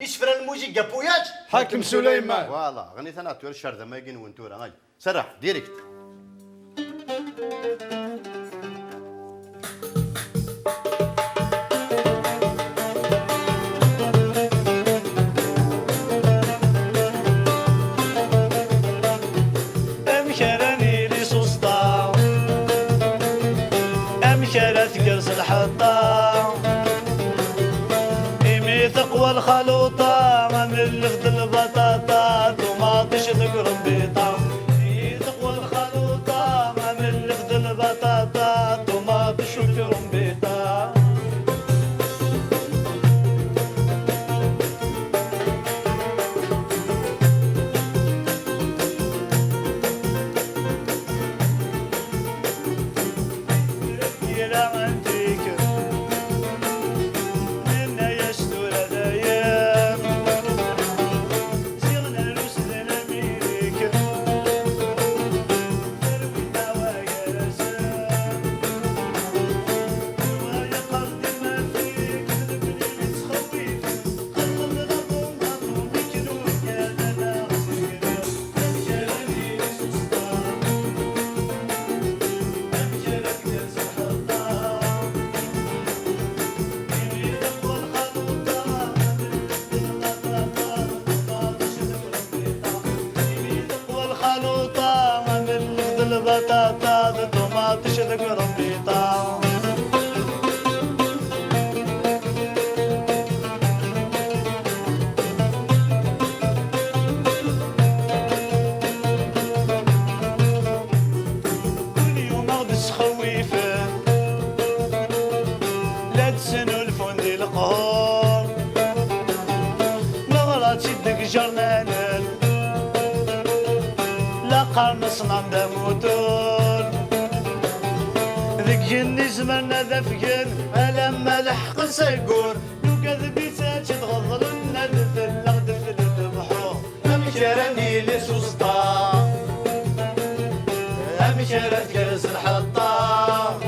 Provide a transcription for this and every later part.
يشفر الموجي قبويات حاكم سليمان. فوالا غنيت انا تور الشرده ما يجين وانتورا هاي سرح ديريكت. امشراني لي سوسطا امشرات كرس الحطة إيمي تقوى الخلوطة ما نلفت البطاطا طماطش تقرب بيطا إيمي تقوى الخلوطة ما نلفت البطاطا طماطش تقرب بيطا البطاطا الطماطش تقرب بيطا كل يوم اغدس خويفه لا تسنو الفندي القهور نغرات يدك جرنانل لا قرنص نمدا موتور ذك جني زمرنا ذفقن ألما لحق سيقور يوكذ بيتاج تغضل الندفل لغدفل الذبحو امشراني لي سوسطا امشرت كرس الحطة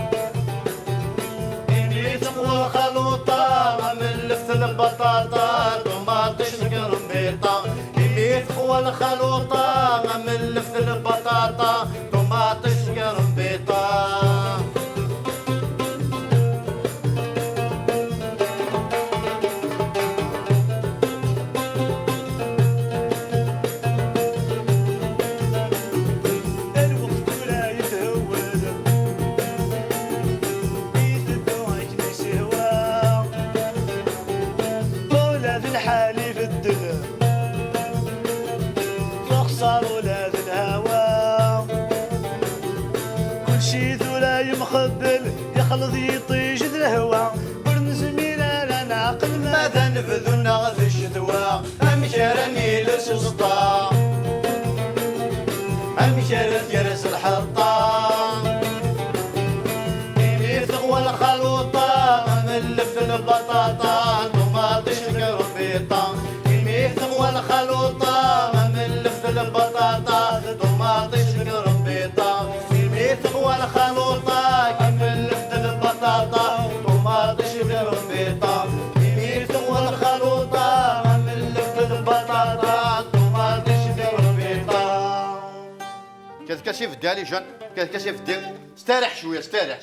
إني تقوى الخلوطة ما من لفت البطاطا طماطش تقرب بيطا إني تقوى الخلوطة ما من لفت البطاطا طماطش تقرب بيطا. الحالي في الدنيا فخسر ولاد الهوى كل شي ذولا يمخبل يخلط يطيش ذا الهوى برنز ميرا نعقل ماذا نبذلنا في الشتوى امشراني لسوسطا امشرت كرس الحطة إني تقوى الخلوطة ما من لفت البطاطا طماطش تقرب بيطا إني تقوى الخلوطة ما من لفت البطاطا طماطش تقرب بيطا إني تقوى الخلوطة ما من لفت البطاطا طماطش تقرب بيطا إني تقوى الخلوطة ما من لفت البطاطا طماطش تقرب بيطا. كيف كشف دالي جان كيف كشف دال استريح شويه استريح